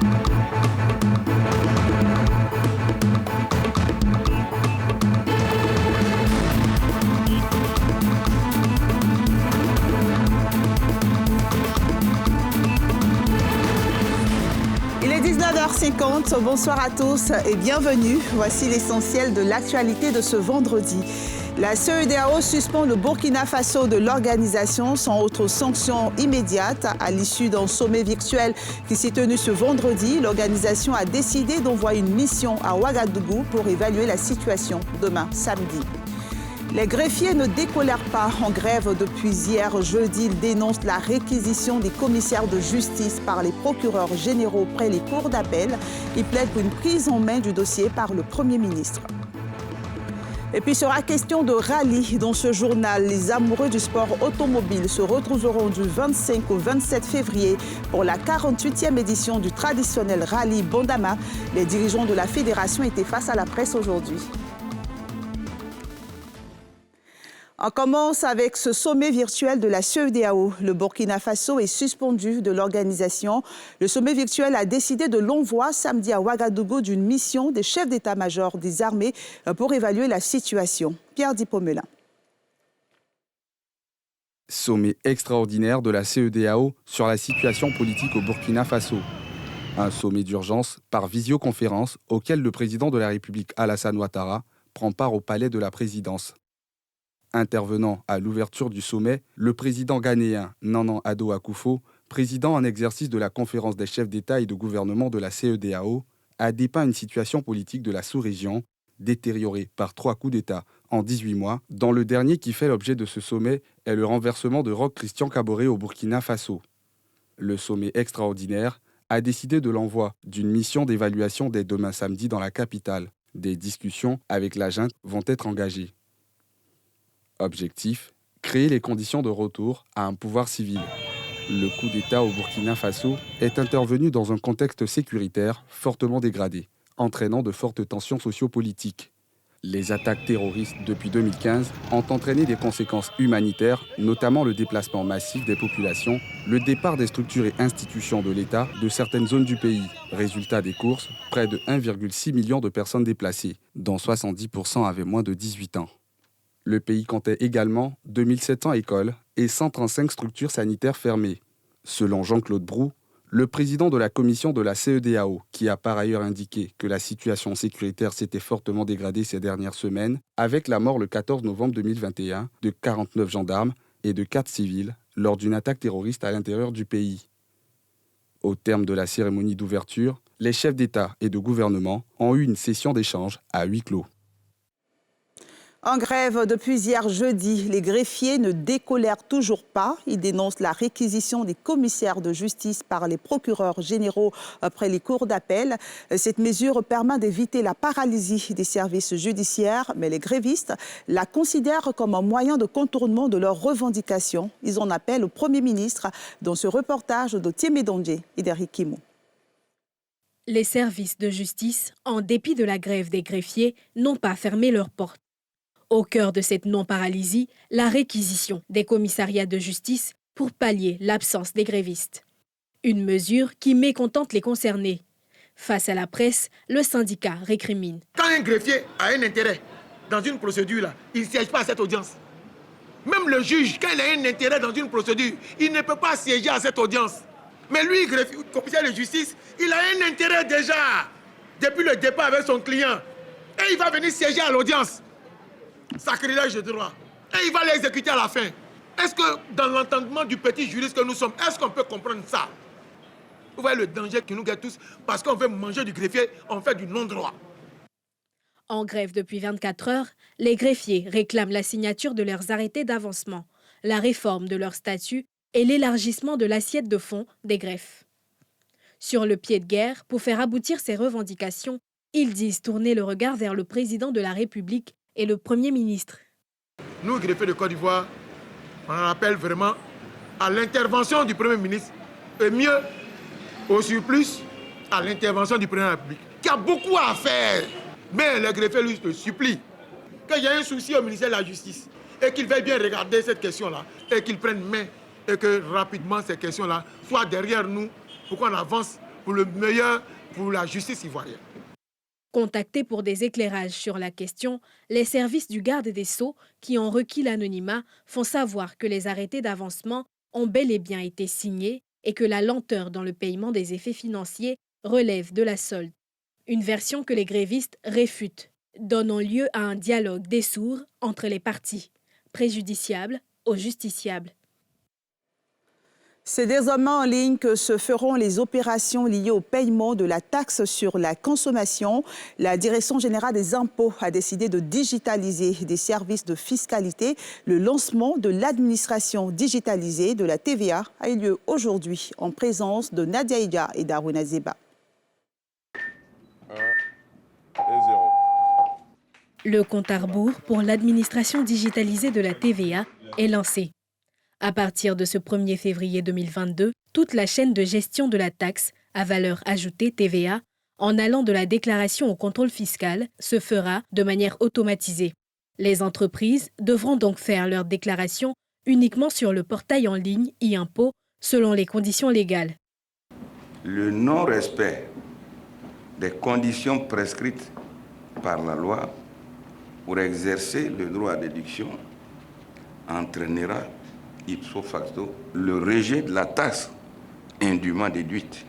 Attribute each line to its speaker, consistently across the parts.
Speaker 1: Il est 19h50, bonsoir à tous et bienvenue. Voici l'essentiel de l'actualité de ce vendredi. La CEDEAO suspend le Burkina Faso de l'organisation sans autre sanction immédiate. À l'issue d'un sommet virtuel qui s'est tenu ce vendredi, l'organisation a décidé d'envoyer une mission à Ouagadougou pour évaluer la situation demain, samedi. Les greffiers ne décolèrent pas en grève depuis hier jeudi. Ils dénoncent la réquisition des commissaires de justice par les procureurs généraux près les cours d'appel. Ils plaident pour une prise en main du dossier par le Premier ministre. Et puis, il sera question de rallye dans ce journal. Les amoureux du sport automobile se retrouveront du 25 au 27 février pour la 48e édition du traditionnel rallye Bondama. Les dirigeants de la fédération étaient face à la presse aujourd'hui. On commence avec ce sommet virtuel de la CEDEAO. Le Burkina Faso est suspendu de l'organisation. Le sommet virtuel a décidé de l'envoi samedi à Ouagadougou d'une mission des chefs d'état-major des armées pour évaluer la situation. Pierre Dipomelin.
Speaker 2: Sommet extraordinaire de la CEDEAO sur la situation politique au Burkina Faso. Un sommet d'urgence par visioconférence auquel le président de la République Alassane Ouattara prend part au palais de la présidence. Intervenant à l'ouverture du sommet, le président ghanéen Nana Addo Akufo, président en exercice de la conférence des chefs d'État et de gouvernement de la CEDEAO, a dépeint une situation politique de la sous-région détériorée par 3 coups d'État en 18 mois, dont le dernier qui fait l'objet de ce sommet est le renversement de Roch Christian Kaboré au Burkina Faso. Le sommet extraordinaire a décidé de l'envoi d'une mission d'évaluation dès demain samedi dans la capitale. Des discussions avec la junte vont être engagées. Objectif, créer les conditions de retour à un pouvoir civil. Le coup d'État au Burkina Faso est intervenu dans un contexte sécuritaire fortement dégradé, entraînant de fortes tensions sociopolitiques. Les attaques terroristes depuis 2015 ont entraîné des conséquences humanitaires, notamment le déplacement massif des populations, le départ des structures et institutions de l'État de certaines zones du pays. Résultat des courses, près de 1,6 million de personnes déplacées, dont 70% avaient moins de 18 ans. Le pays comptait également 2700 écoles et 135 structures sanitaires fermées. Selon Jean-Claude Brou, le président de la commission de la CEDEAO, qui a par ailleurs indiqué que la situation sécuritaire s'était fortement dégradée ces dernières semaines, avec la mort le 14 novembre 2021 de 49 gendarmes et de 4 civils lors d'une attaque terroriste à l'intérieur du pays. Au terme de la cérémonie d'ouverture, les chefs d'État et de gouvernement ont eu une session d'échange à huis clos.
Speaker 1: En grève depuis hier jeudi, les greffiers ne décolèrent toujours pas. Ils dénoncent la réquisition des commissaires de justice par les procureurs généraux après les cours d'appel. Cette mesure permet d'éviter la paralysie des services judiciaires, mais les grévistes la considèrent comme un moyen de contournement de leurs revendications. Ils en appellent au Premier ministre dans ce reportage de Tiémé Dondje et d'Eric Kimou.
Speaker 3: Les services de justice, en dépit de la grève des greffiers, n'ont pas fermé leurs portes. Au cœur de cette non-paralysie, la réquisition des commissariats de justice pour pallier l'absence des grévistes. Une mesure qui mécontente les concernés. Face à la presse, le syndicat récrimine.
Speaker 4: Quand un greffier a un intérêt dans une procédure, il ne siège pas à cette audience. Même le juge, quand il a un intérêt dans une procédure, il ne peut pas siéger à cette audience. Mais lui, commissaire de justice, il a un intérêt déjà depuis le départ avec son client. Et il va venir siéger à l'audience. Sacrilège de droit. Et il va l'exécuter à la fin. Est-ce que dans l'entendement du petit juriste que nous sommes, est-ce qu'on peut comprendre ça? Vous voyez le danger qui nous guette tous, parce qu'on veut manger du greffier, on fait du non-droit.
Speaker 3: En grève depuis 24 heures, les greffiers réclament la signature de leurs arrêtés d'avancement, la réforme de leur statut et l'élargissement de l'assiette de fonds des greffes. Sur le pied de guerre, pour faire aboutir ces revendications, ils disent tourner le regard vers le président de la République et le Premier ministre.
Speaker 4: Nous, greffiers de Côte d'Ivoire, on en appelle vraiment à l'intervention du Premier ministre, et mieux, au surplus, à l'intervention du Président de la République, qui a beaucoup à faire. Mais le greffier lui le supplie qu'il y ait un souci au ministère de la Justice et qu'il veuille bien regarder cette question-là et qu'il prenne main et que rapidement ces questions-là soient derrière nous pour qu'on avance pour le meilleur pour la justice ivoirienne.
Speaker 3: Contactés pour des éclairages sur la question, les services du garde des Sceaux, qui ont requis l'anonymat, font savoir que les arrêtés d'avancement ont bel et bien été signés et que la lenteur dans le paiement des effets financiers relève de la solde. Une version que les grévistes réfutent, donnant lieu à un dialogue des sourds entre les parties, préjudiciable aux justiciables.
Speaker 1: C'est désormais en ligne que se feront les opérations liées au paiement de la taxe sur la consommation. La Direction générale des impôts a décidé de digitaliser des services de fiscalité. Le lancement de l'administration digitalisée de la TVA a eu lieu aujourd'hui en présence de Nadia Ida et Darwin Zeba.
Speaker 5: 1 et 0.
Speaker 3: Le compte à rebours pour l'administration digitalisée de la TVA est lancé. À partir de ce 1er février 2022, toute la chaîne de gestion de la taxe à valeur ajoutée TVA, en allant de la déclaration au contrôle fiscal, se fera de manière automatisée. Les entreprises devront donc faire leur déclaration uniquement sur le portail en ligne e-impôt selon les conditions légales.
Speaker 6: Le non-respect des conditions prescrites par la loi pour exercer le droit à déduction entraînera ipso facto le rejet de la taxe indûment déduite.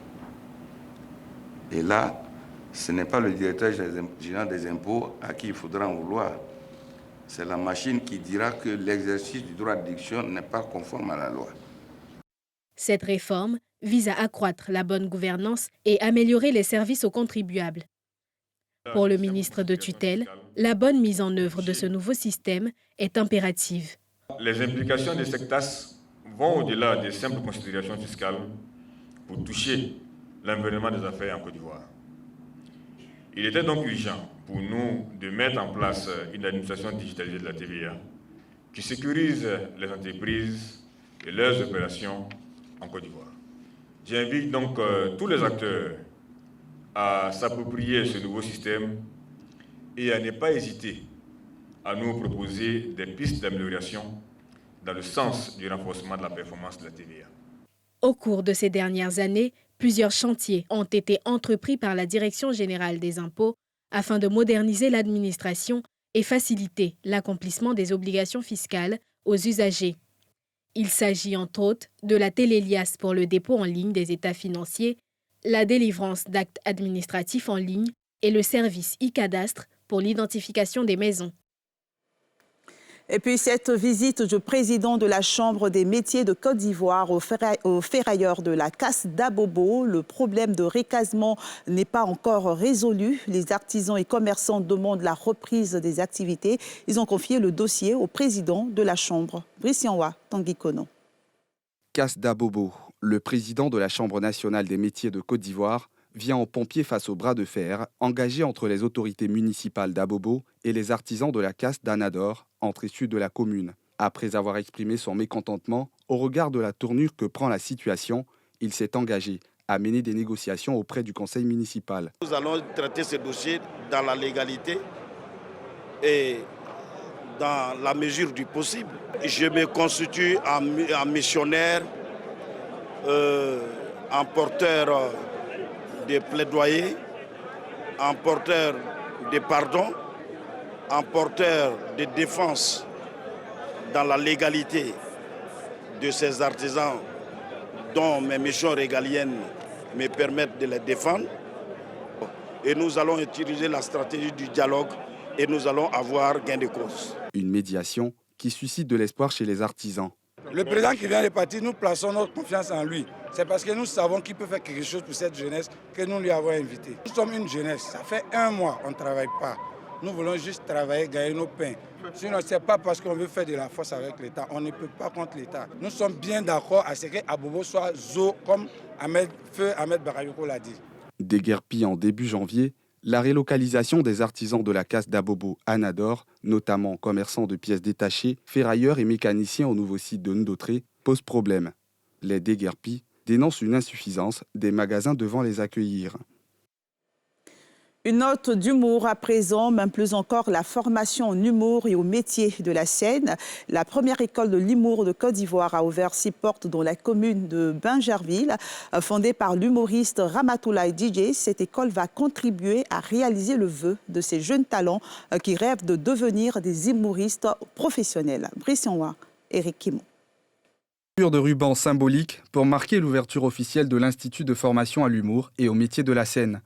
Speaker 6: Et là, ce n'est pas le directeur général des impôts à qui il faudra en vouloir. C'est la machine qui dira que l'exercice du droit de déduction n'est pas conforme à la loi.
Speaker 3: Cette réforme vise à accroître la bonne gouvernance et améliorer les services aux contribuables. Pour le ministre de tutelle, la bonne mise en œuvre de ce nouveau système est impérative.
Speaker 5: Les implications de cette taxe vont au-delà des simples considérations fiscales pour toucher l'environnement des affaires en Côte d'Ivoire. Il était donc urgent pour nous de mettre en place une administration digitalisée de la TVA qui sécurise les entreprises et leurs opérations en Côte d'Ivoire. J'invite donc tous les acteurs à s'approprier ce nouveau système et à ne pas hésiter à nous proposer des pistes d'amélioration dans le sens du renforcement de la performance de la TVA.
Speaker 3: Au cours de ces dernières années, plusieurs chantiers ont été entrepris par la Direction générale des impôts afin de moderniser l'administration et faciliter l'accomplissement des obligations fiscales aux usagers. Il s'agit entre autres de la téléliasse pour le dépôt en ligne des états financiers, la délivrance d'actes administratifs en ligne et le service e-cadastre pour l'identification des maisons.
Speaker 1: Et puis cette visite du président de la Chambre des métiers de Côte d'Ivoire aux ferrailleurs de la casse d'Abobo. Le problème de recasement n'est pas encore résolu. Les artisans et commerçants demandent la reprise des activités. Ils ont confié le dossier au président de la Chambre. Brice-Yanwa, Tanguy Kono.
Speaker 2: Casse d'Abobo, le président de la Chambre nationale des métiers de Côte d'Ivoire, vient en pompier face au bras de fer engagé entre les autorités municipales d'Abobo et les artisans de la casse d'Anador, entrée sud de la commune. Après avoir exprimé son mécontentement au regard de la tournure que prend la situation, il s'est engagé à mener des négociations auprès du conseil municipal.
Speaker 7: Nous allons traiter ce dossier dans la légalité et dans la mesure du possible. Je me constitue en missionnaire, en porteur de plaidoyer, en porteur de pardon, en porteur de défense dans la légalité de ces artisans dont mes missions régaliennes me permettent de les défendre. Et nous allons utiliser la stratégie du dialogue et nous allons avoir gain de cause.
Speaker 2: Une médiation qui suscite de l'espoir chez les artisans.
Speaker 8: Le président qui vient de partir, nous plaçons notre confiance en lui. C'est parce que nous savons qu'il peut faire quelque chose pour cette jeunesse que nous lui avons invité. Nous sommes une jeunesse, ça fait 1 mois, on ne travaille pas. Nous voulons juste travailler, gagner nos pains. Sinon, ce n'est pas parce qu'on veut faire de la force avec l'État. On ne peut pas contre l'État. Nous sommes bien d'accord à ce qu'Abobo soit zo, comme Feu Ahmed Bakayoko l'a dit.
Speaker 2: Déguerpi en début janvier, la relocalisation des artisans de la casse d'Abobo Anador, notamment commerçants de pièces détachées, ferrailleurs et mécaniciens au nouveau site de Ndotré, pose problème. Les déguerpis dénoncent une insuffisance des magasins devant les accueillir.
Speaker 1: Une note d'humour à présent, même plus encore la formation en humour et au métier de la scène. La première école de l'humour de Côte d'Ivoire a ouvert ses portes dans la commune de Bingerville. Fondée par l'humoriste Ramatoulaye DJ, cette école va contribuer à réaliser le vœu de ces jeunes talents qui rêvent de devenir des humoristes professionnels. Brissionwa, Eric Kimon.
Speaker 2: De ruban symbolique pour marquer l'ouverture officielle de l'Institut de formation à l'humour et au métier de la scène.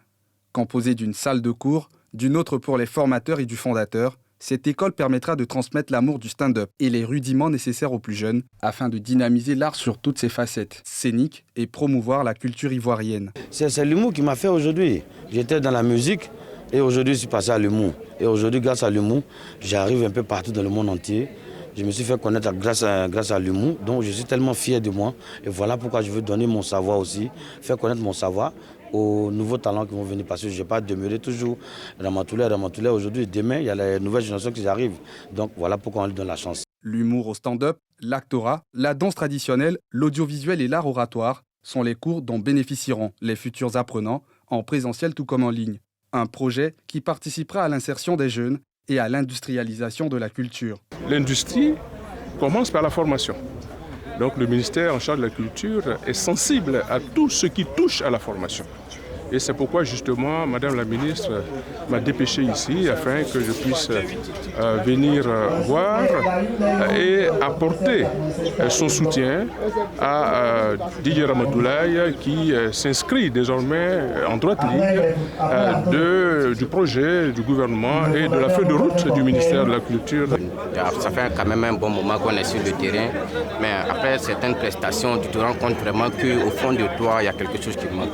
Speaker 2: Composée d'une salle de cours, d'une autre pour les formateurs et du fondateur, cette école permettra de transmettre l'amour du stand-up et les rudiments nécessaires aux plus jeunes afin de dynamiser l'art sur toutes ses facettes scéniques et promouvoir la culture ivoirienne.
Speaker 9: C'est l'humour qui m'a fait aujourd'hui. J'étais dans la musique et aujourd'hui je suis passé à l'humour. Et aujourd'hui, grâce à l'humour, j'arrive un peu partout dans le monde entier. Je me suis fait connaître grâce à l'humour, donc je suis tellement fier de moi. Et voilà pourquoi je veux donner mon savoir aussi, faire connaître mon savoir aux nouveaux talents qui vont venir. Parce que je ne vais pas demeurer toujours Ramatoulaye. Aujourd'hui, demain, il y a les nouvelles générations qui arrivent. Donc voilà pourquoi on lui donne la chance.
Speaker 2: L'humour au stand-up, l'actorat, la danse traditionnelle, l'audiovisuel et l'art oratoire sont les cours dont bénéficieront les futurs apprenants, en présentiel tout comme en ligne. Un projet qui participera à l'insertion des jeunes et à l'industrialisation de la culture.
Speaker 10: L'industrie commence par la formation. Donc le ministère en charge de la culture est sensible à tout ce qui touche à la formation. Et c'est pourquoi justement Madame la ministre m'a dépêché ici afin que je puisse venir voir et apporter son soutien à Didier Ramatoulaye qui s'inscrit désormais en droite ligne du projet du gouvernement et de la feuille de route du ministère de la Culture.
Speaker 11: Ça fait quand même un bon moment qu'on est sur le terrain, mais après certaines prestations, tu te rends compte vraiment qu'au fond de toi, il y a quelque chose qui manque.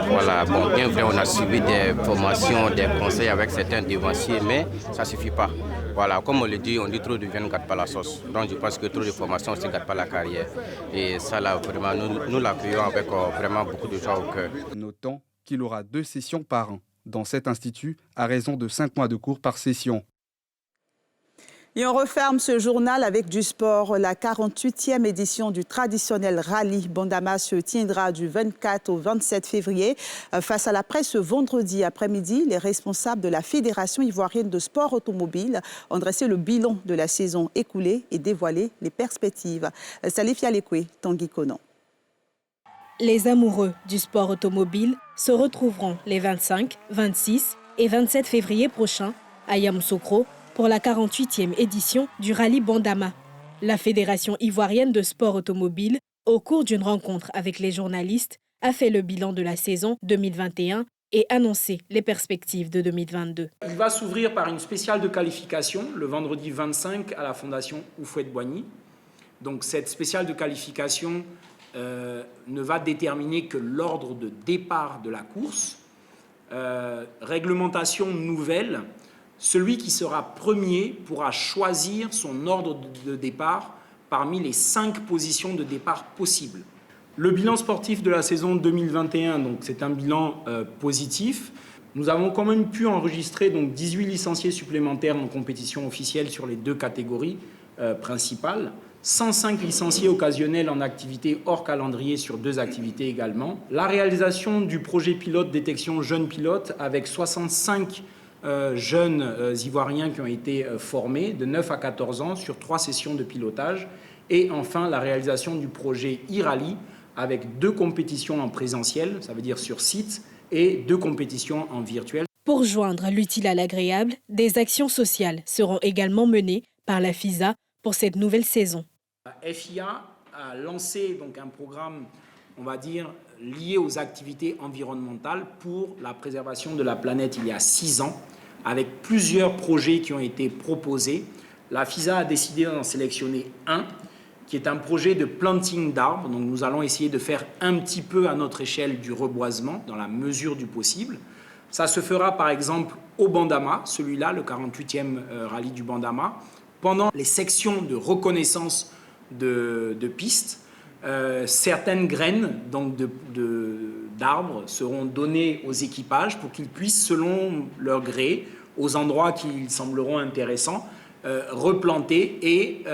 Speaker 11: Voilà. Bon, bien vrai, on a suivi des formations, des conseils avec certains devanciers, mais ça ne suffit pas. Voilà, comme on le dit, on dit trop de vin ne gâte pas la sauce. Donc je pense que trop de formations aussi ne gâte pas la carrière. Et ça, là, vraiment, nous l'accueillons avec vraiment beaucoup de joie au cœur.
Speaker 2: Notons qu'il aura 2 sessions par an dans cet institut, à raison de 5 mois de cours par session.
Speaker 1: Et on referme ce journal avec du sport. La 48e édition du traditionnel rallye Bondama se tiendra du 24 au 27 février. Face à la presse ce vendredi après-midi, les responsables de la Fédération ivoirienne de sport automobile ont dressé le bilan de la saison écoulée et dévoilé les perspectives. Salif Yalekwe, Tanguy Konan.
Speaker 3: Les amoureux du sport automobile se retrouveront les 25, 26 et 27 février prochains à Yamoussoukro pour la 48e édition du rallye Bondama. La Fédération ivoirienne de sport automobile, au cours d'une rencontre avec les journalistes, a fait le bilan de la saison 2021 et annoncé les perspectives de 2022.
Speaker 12: Il va s'ouvrir par une spéciale de qualification le vendredi 25 à la Fondation Houphouët-Boigny. Donc cette spéciale de qualification ne va déterminer que l'ordre de départ de la course. Réglementation nouvelle. Celui qui sera premier pourra choisir son ordre de départ parmi les 5 positions de départ possibles. Le bilan sportif de la saison 2021, c'est un bilan positif. Nous avons quand même pu enregistrer 18 licenciés supplémentaires en compétition officielle sur les 2 catégories principales, 105 licenciés occasionnels en activité hors calendrier sur 2 activités également. La réalisation du projet pilote détection jeunes pilotes avec 65 jeunes Ivoiriens qui ont été formés de 9 à 14 ans sur 3 sessions de pilotage. Et enfin, la réalisation du projet e-rallye avec 2 compétitions en présentiel, ça veut dire sur site, et 2 compétitions en virtuel.
Speaker 3: Pour joindre l'utile à l'agréable, des actions sociales seront également menées par la FISA pour cette nouvelle saison.
Speaker 12: La FIA a lancé un programme, on va dire, lié aux activités environnementales pour la préservation de la planète il y a 6 ans, avec plusieurs projets qui ont été proposés. La FISA a décidé d'en sélectionner un, qui est un projet de planting d'arbres. Donc nous allons essayer de faire un petit peu à notre échelle du reboisement, dans la mesure du possible. Ça se fera par exemple au Bondama, celui-là, le 48e rallye du Bondama, pendant les sections de reconnaissance de pistes. Certaines graines d'arbres seront données aux équipages pour qu'ils puissent, selon leur gré, aux endroits qu'ils sembleront intéressants, replanter et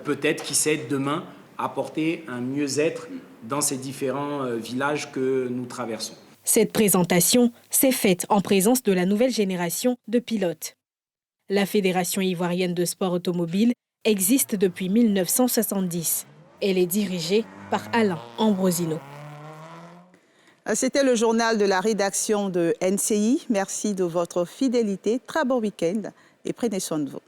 Speaker 12: peut-être, qui sait, demain, apporter un mieux-être dans ces différents villages que nous traversons.
Speaker 3: Cette présentation s'est faite en présence de la nouvelle génération de pilotes. La Fédération ivoirienne de sport automobile existe depuis 1970. Elle est dirigée par Alain Ambrosino.
Speaker 1: C'était le journal de la rédaction de NCI. Merci de votre fidélité. Très bon week-end et prenez soin de vous.